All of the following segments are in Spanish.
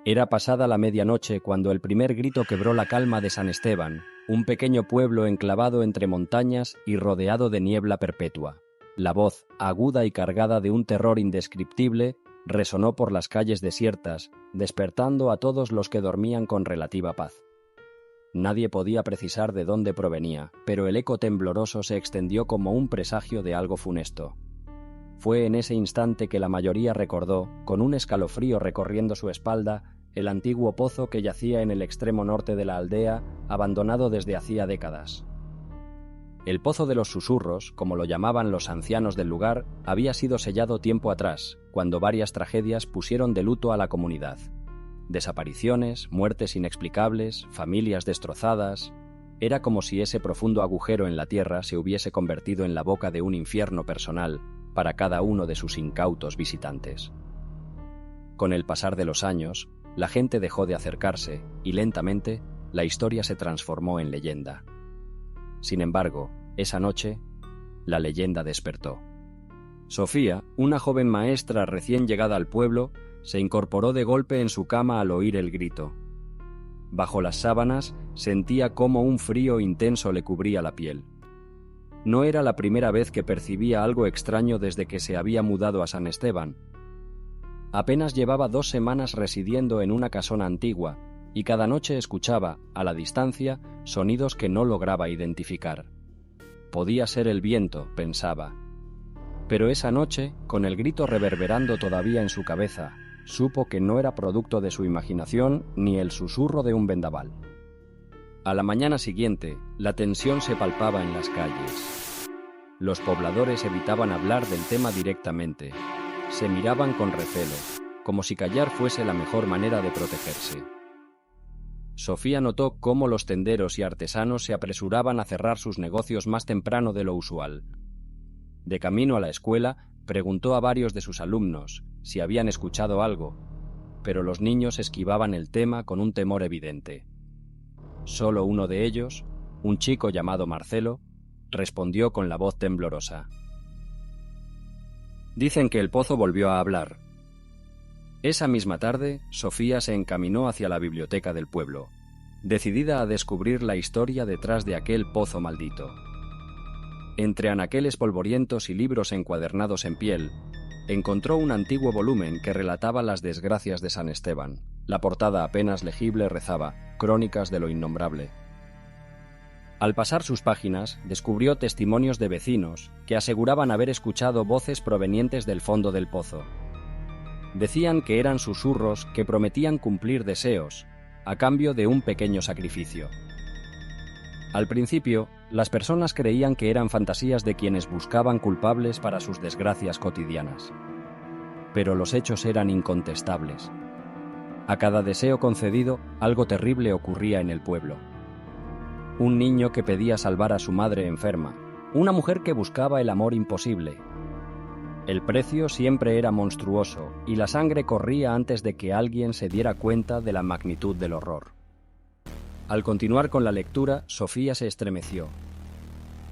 Era pasada la medianoche cuando el primer grito quebró la calma de San Esteban, un pequeño pueblo enclavado entre montañas y rodeado de niebla perpetua. La voz, aguda y cargada de un terror indescriptible, resonó por las calles desiertas, despertando a todos los que dormían con relativa paz. Nadie podía precisar de dónde provenía, pero el eco tembloroso se extendió como un presagio de algo funesto. Fue en ese instante que la mayoría recordó, con un escalofrío recorriendo su espalda, el antiguo pozo que yacía en el extremo norte de la aldea, abandonado desde hacía décadas. El Pozo de los Susurros, como lo llamaban los ancianos del lugar, había sido sellado tiempo atrás, cuando varias tragedias pusieron de luto a la comunidad. Desapariciones, muertes inexplicables, familias destrozadas. Era como si ese profundo agujero en la tierra se hubiese convertido en la boca de un infierno personal para cada uno de sus incautos visitantes. Con el pasar de los años, la gente dejó de acercarse y lentamente la historia se transformó en leyenda. Sin embargo, esa noche, la leyenda despertó. Sofía, una joven maestra recién llegada al pueblo, se incorporó de golpe en su cama al oír el grito. Bajo las sábanas sentía cómo un frío intenso le cubría la piel. No era la primera vez que percibía algo extraño desde que se había mudado a San Esteban. Apenas llevaba 2 semanas residiendo en una casona antigua y cada noche escuchaba, a la distancia, sonidos que no lograba identificar. Podía ser el viento, pensaba. Pero esa noche, con el grito reverberando todavía en su cabeza, supo que no era producto de su imaginación ni el susurro de un vendaval. A la mañana siguiente, la tensión se palpaba en las calles. Los pobladores evitaban hablar del tema directamente. Se miraban con recelo, como si callar fuese la mejor manera de protegerse. Sofía notó cómo los tenderos y artesanos se apresuraban a cerrar sus negocios más temprano de lo usual. De camino a la escuela, preguntó a varios de sus alumnos si habían escuchado algo, pero los niños esquivaban el tema con un temor evidente. Solo uno de ellos, un chico llamado Marcelo, respondió con la voz temblorosa. Dicen que el pozo volvió a hablar. Esa misma tarde, Sofía se encaminó hacia la biblioteca del pueblo, decidida a descubrir la historia detrás de aquel pozo maldito. Entre anaqueles polvorientos y libros encuadernados en piel, encontró un antiguo volumen que relataba las desgracias de San Esteban. La portada apenas legible rezaba: Crónicas de lo innombrable. Al pasar sus páginas, descubrió testimonios de vecinos que aseguraban haber escuchado voces provenientes del fondo del pozo. Decían que eran susurros que prometían cumplir deseos, a cambio de un pequeño sacrificio. Al principio, las personas creían que eran fantasías de quienes buscaban culpables para sus desgracias cotidianas. Pero los hechos eran incontestables. A cada deseo concedido, algo terrible ocurría en el pueblo. Un niño que pedía salvar a su madre enferma, una mujer que buscaba el amor imposible. El precio siempre era monstruoso y la sangre corría antes de que alguien se diera cuenta de la magnitud del horror. Al continuar con la lectura, Sofía se estremeció.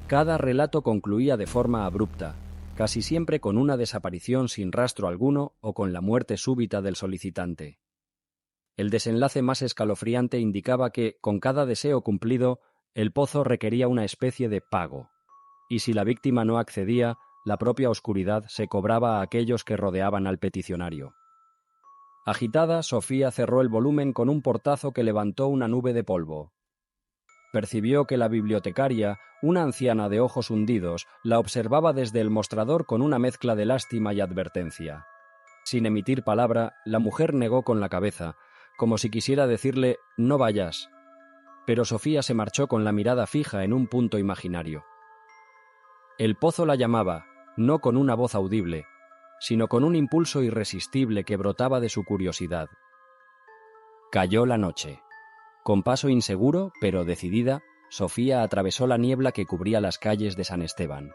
Cada relato concluía de forma abrupta, casi siempre con una desaparición sin rastro alguno o con la muerte súbita del solicitante. El desenlace más escalofriante indicaba que, con cada deseo cumplido, el pozo requería una especie de pago, y si la víctima no accedía, la propia oscuridad se cobraba a aquellos que rodeaban al peticionario. Agitada, Sofía cerró el volumen con un portazo que levantó una nube de polvo. Percibió que la bibliotecaria, una anciana de ojos hundidos, la observaba desde el mostrador con una mezcla de lástima y advertencia. Sin emitir palabra, la mujer negó con la cabeza, como si quisiera decirle «no vayas». Pero Sofía se marchó con la mirada fija en un punto imaginario. El pozo la llamaba, no con una voz audible, sino con un impulso irresistible que brotaba de su curiosidad. Cayó la noche. Con paso inseguro, pero decidida, Sofía atravesó la niebla que cubría las calles de San Esteban.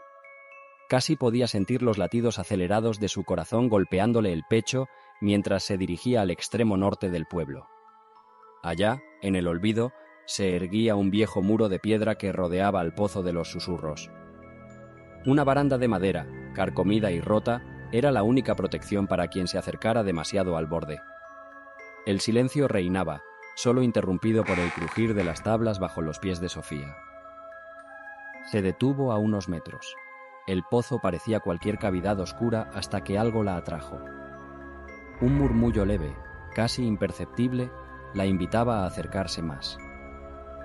Casi podía sentir los latidos acelerados de su corazón golpeándole el pecho mientras se dirigía al extremo norte del pueblo. Allá, en el olvido, se erguía un viejo muro de piedra que rodeaba al Pozo de los Susurros. Una baranda de madera, carcomida y rota, era la única protección para quien se acercara demasiado al borde. El silencio reinaba, solo interrumpido por el crujir de las tablas bajo los pies de Sofía. Se detuvo a unos metros. El pozo parecía cualquier cavidad oscura hasta que algo la atrajo. Un murmullo leve, casi imperceptible, la invitaba a acercarse más.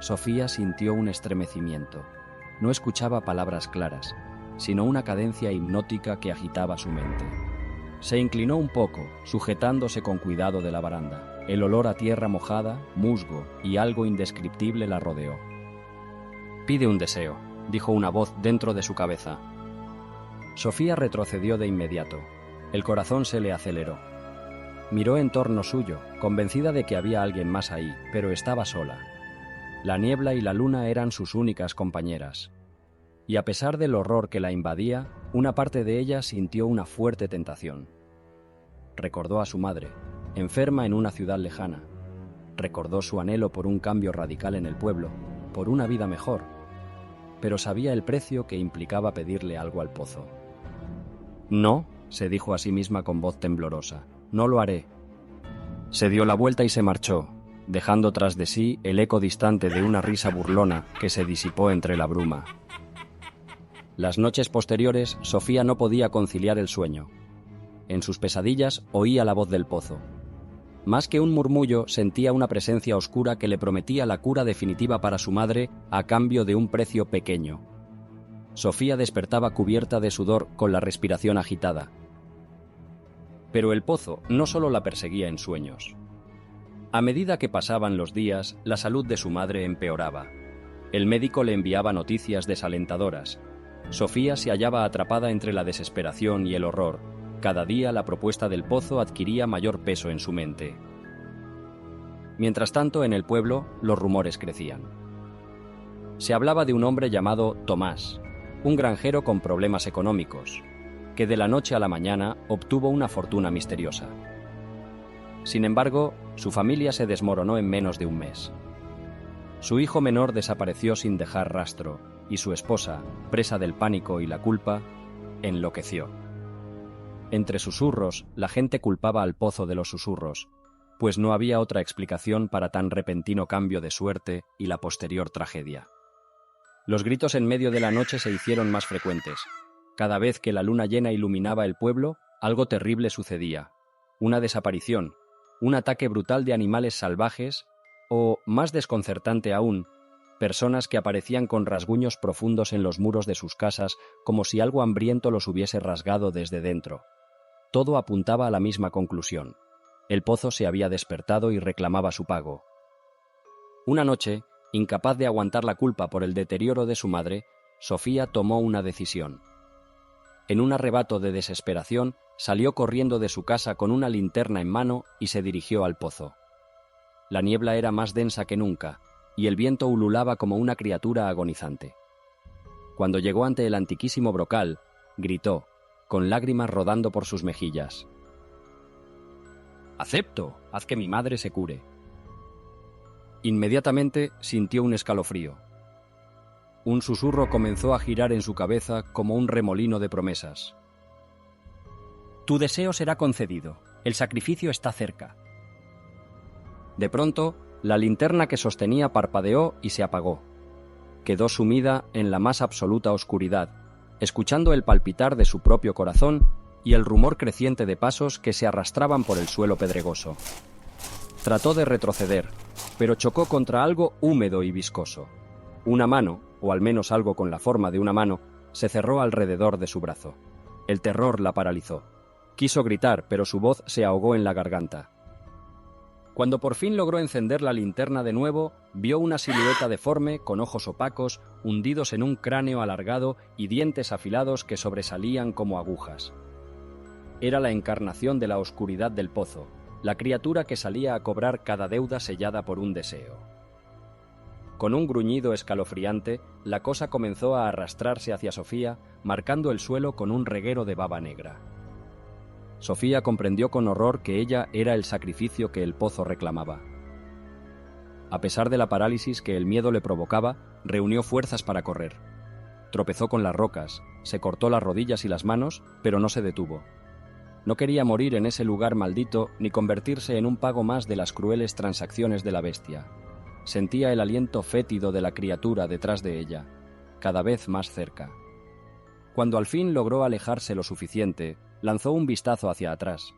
Sofía sintió un estremecimiento. No escuchaba palabras claras, sino una cadencia hipnótica que agitaba su mente. Se inclinó un poco, sujetándose con cuidado de la baranda. El olor a tierra mojada, musgo y algo indescriptible la rodeó. «Pide un deseo», dijo una voz dentro de su cabeza. Sofía retrocedió de inmediato. El corazón se le aceleró. Miró en torno suyo, convencida de que había alguien más ahí, pero estaba sola. La niebla y la luna eran sus únicas compañeras. Y a pesar del horror que la invadía, una parte de ella sintió una fuerte tentación. Recordó a su madre, enferma en una ciudad lejana. Recordó su anhelo por un cambio radical en el pueblo, por una vida mejor. Pero sabía el precio que implicaba pedirle algo al pozo. «No», se dijo a sí misma con voz temblorosa, «no lo haré». Se dio la vuelta y se marchó, dejando tras de sí el eco distante de una risa burlona que se disipó entre la bruma. Las noches posteriores, Sofía no podía conciliar el sueño. En sus pesadillas oía la voz del pozo. Más que un murmullo, sentía una presencia oscura que le prometía la cura definitiva para su madre a cambio de un precio pequeño. Sofía despertaba cubierta de sudor con la respiración agitada. Pero el pozo no solo la perseguía en sueños. A medida que pasaban los días, la salud de su madre empeoraba. El médico le enviaba noticias desalentadoras. Sofía se hallaba atrapada entre la desesperación y el horror. Cada día la propuesta del pozo adquiría mayor peso en su mente. Mientras tanto, en el pueblo, los rumores crecían. Se hablaba de un hombre llamado Tomás, un granjero con problemas económicos, que de la noche a la mañana obtuvo una fortuna misteriosa. Sin embargo, su familia se desmoronó en menos de un mes. Su hijo menor desapareció sin dejar rastro, y su esposa, presa del pánico y la culpa, enloqueció. Entre susurros, la gente culpaba al pozo de los susurros, pues no había otra explicación para tan repentino cambio de suerte y la posterior tragedia. Los gritos en medio de la noche se hicieron más frecuentes. Cada vez que la luna llena iluminaba el pueblo, algo terrible sucedía. Una desaparición, un ataque brutal de animales salvajes o, más desconcertante aún, personas que aparecían con rasguños profundos en los muros de sus casas como si algo hambriento los hubiese rasgado desde dentro. Todo apuntaba a la misma conclusión. El pozo se había despertado y reclamaba su pago. Una noche, incapaz de aguantar la culpa por el deterioro de su madre, Sofía tomó una decisión. En un arrebato de desesperación, salió corriendo de su casa con una linterna en mano y se dirigió al pozo. La niebla era más densa que nunca, y el viento ululaba como una criatura agonizante. Cuando llegó ante el antiquísimo brocal, gritó, con lágrimas rodando por sus mejillas: «Acepto, haz que mi madre se cure». Inmediatamente sintió un escalofrío. Un susurro comenzó a girar en su cabeza como un remolino de promesas. «Tu deseo será concedido. El sacrificio está cerca». De pronto, la linterna que sostenía parpadeó y se apagó. Quedó sumida en la más absoluta oscuridad, escuchando el palpitar de su propio corazón y el rumor creciente de pasos que se arrastraban por el suelo pedregoso. Trató de retroceder, pero chocó contra algo húmedo y viscoso. Una mano, o al menos algo con la forma de una mano, se cerró alrededor de su brazo. El terror la paralizó. Quiso gritar, pero su voz se ahogó en la garganta. Cuando por fin logró encender la linterna de nuevo, vio una silueta deforme, con ojos opacos, hundidos en un cráneo alargado y dientes afilados que sobresalían como agujas. Era la encarnación de la oscuridad del pozo, la criatura que salía a cobrar cada deuda sellada por un deseo. Con un gruñido escalofriante, la cosa comenzó a arrastrarse hacia Sofía, marcando el suelo con un reguero de baba negra. Sofía comprendió con horror que ella era el sacrificio que el pozo reclamaba. A pesar de la parálisis que el miedo le provocaba, reunió fuerzas para correr. Tropezó con las rocas, se cortó las rodillas y las manos, pero no se detuvo. No quería morir en ese lugar maldito ni convertirse en un pago más de las crueles transacciones de la bestia. Sentía el aliento fétido de la criatura detrás de ella, cada vez más cerca. Cuando al fin logró alejarse lo suficiente, lanzó un vistazo hacia atrás.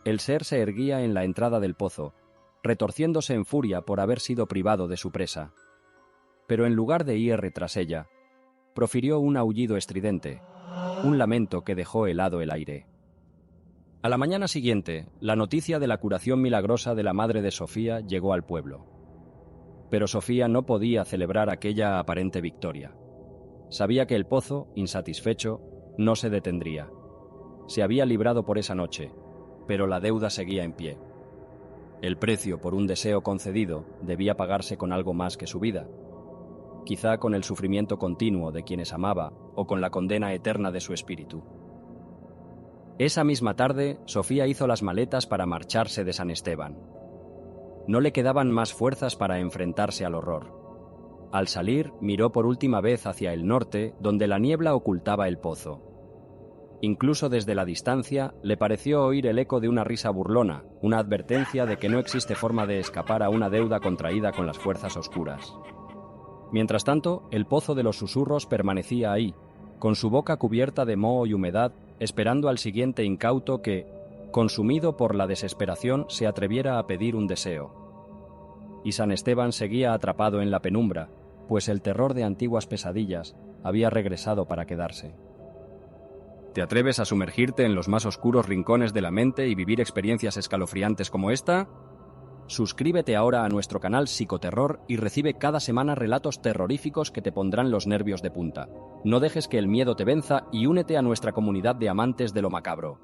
El ser se erguía en la entrada del pozo, retorciéndose en furia por haber sido privado de su presa. Pero en lugar de ir tras ella, profirió un aullido estridente, un lamento que dejó helado el aire. A la mañana siguiente, la noticia de la curación milagrosa de la madre de Sofía llegó al pueblo. Pero Sofía no podía celebrar aquella aparente victoria. Sabía que el pozo, insatisfecho, no se detendría. Se había librado por esa noche, pero la deuda seguía en pie. El precio por un deseo concedido debía pagarse con algo más que su vida, quizá con el sufrimiento continuo de quienes amaba o con la condena eterna de su espíritu. Esa misma tarde, Sofía hizo las maletas para marcharse de San Esteban. No le quedaban más fuerzas para enfrentarse al horror. Al salir, miró por última vez hacia el norte, donde la niebla ocultaba el pozo. Incluso desde la distancia, le pareció oír el eco de una risa burlona, una advertencia de que no existe forma de escapar a una deuda contraída con las fuerzas oscuras. Mientras tanto, el pozo de los susurros permanecía ahí, con su boca cubierta de moho y humedad, esperando al siguiente incauto que, consumido por la desesperación, se atreviera a pedir un deseo. Y San Esteban seguía atrapado en la penumbra, pues el terror de antiguas pesadillas había regresado para quedarse. ¿Te atreves a sumergirte en los más oscuros rincones de la mente y vivir experiencias escalofriantes como esta? Suscríbete ahora a nuestro canal Psicoterror y recibe cada semana relatos terroríficos que te pondrán los nervios de punta. No dejes que el miedo te venza y únete a nuestra comunidad de amantes de lo macabro.